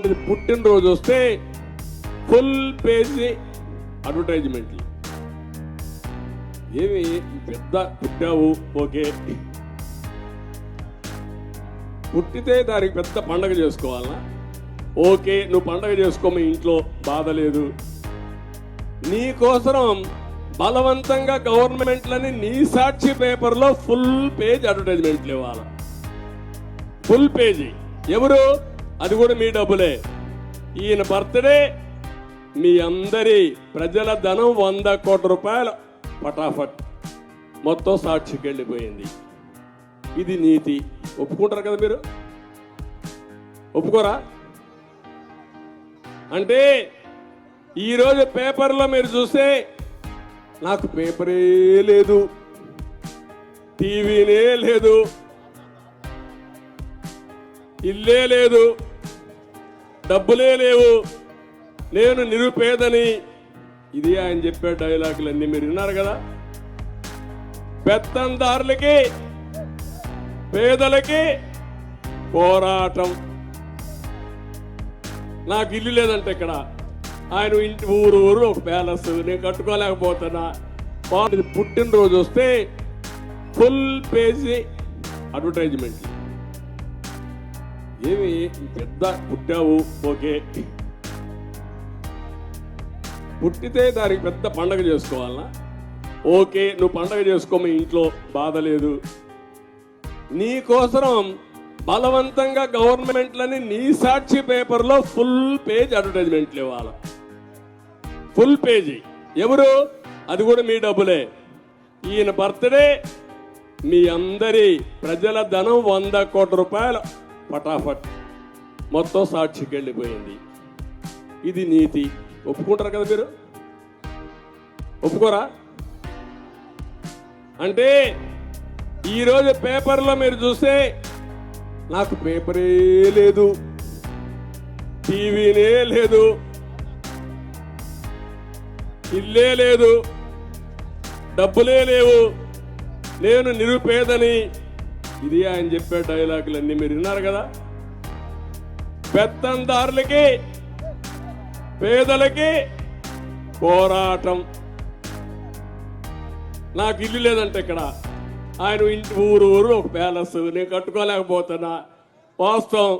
బాగుండేది. పుట్టినరోజు వస్తే ఫుల్ పేజీ అడ్వర్టైజ్మెంట్లు. ఏమి పెద్ద పుట్టావు, ఓకే, పుట్టితే దానికి పెద్ద పండగ చేసుకోవాలా? ఓకే, నువ్వు పండగ చేసుకో, మీ ఇంట్లో బాధ లేదు. నీకోసం బలవంతంగా గవర్నమెంట్లని నీ సాక్షి పేపర్లో ఫుల్ పేజ్ అడ్వర్టైజ్మెంట్లు ఇవ్వాలి. Full page. ఎవరు? అది కూడా మీ డబ్బులే. ఈయన బర్త్డే, మీ అందరి ప్రజల ధనం 100 కోట్ల రూపాయలు పటాఫట్ మొత్తం సాక్షికి వెళ్ళిపోయింది. ఇది నీతి. ఒప్పుకుంటారు కదా మీరు? ఒప్పుకోరా? అంటే ఈరోజు పేపర్లో మీరు చూస్తే నాకు పేపరే లేదు, టీవీనే లేదు, ఇల్లే లేదు, డబ్బులే లేవు, నేను నిరుపేదని. ఇది ఆయన చెప్పే డైలాగులన్నీ మీరు విన్నారు కదా. పెత్తందారులకి పేదలకి పోరాటం. నాకు ఇల్లు లేదంటే ఇక్కడ ఆయన ఇంటి ఊరు ఒక ప్యాలెస్ నేను కట్టుకోలేకపోతున్నా. బాగుంది. పుట్టినరోజు వస్తే ఫుల్ పేజీ అడ్వర్టైజ్మెంట్లు. ఏమి పెద్ద పుట్టావు, ఓకే, పుట్టితే దానికి పెద్ద పండగ చేసుకోవాలా? ఓకే, నువ్వు పండగ చేసుకో, మీ ఇంట్లో బాధ లేదు. నీకోసం బలవంతంగా గవర్నమెంట్లని నీ సాక్షి పేపర్లో ఫుల్ పేజ్ అడ్వర్టైజ్మెంట్లు ఇవ్వాలి. Full page. ఎవరు? అది కూడా మీ డబ్బులే. ఈయన బర్త్డే, మీ అందరి ప్రజల ధనం 100 కోట్ల రూపాయలు పటాఫట్ మొత్తం సాక్షికి వెళ్ళిపోయింది. ఇది నీతి. ఒప్పుకుంటారు కదా మీరు? ఒప్పుకోరా? అంటే ఈరోజు పేపర్లో మీరు చూస్తే నాకు పేపరే లేదు, టీవీనే లేదు, ఇల్లే లేదు, డబ్బులే లేవు, నేను నిరుపేదని. ఇది ఆయన చెప్పే డైలాగులన్నీ మీరు విన్నారు కదా. పెత్తందారులకి పేదలకి పోరాటం. నాకు ఇల్లు లేదంటే ఇక్కడ ఆయన ఇంటి ఊరు ఒక ప్యాలెస్ నేను కట్టుకోలేకపోతున్నా. వాస్తవం.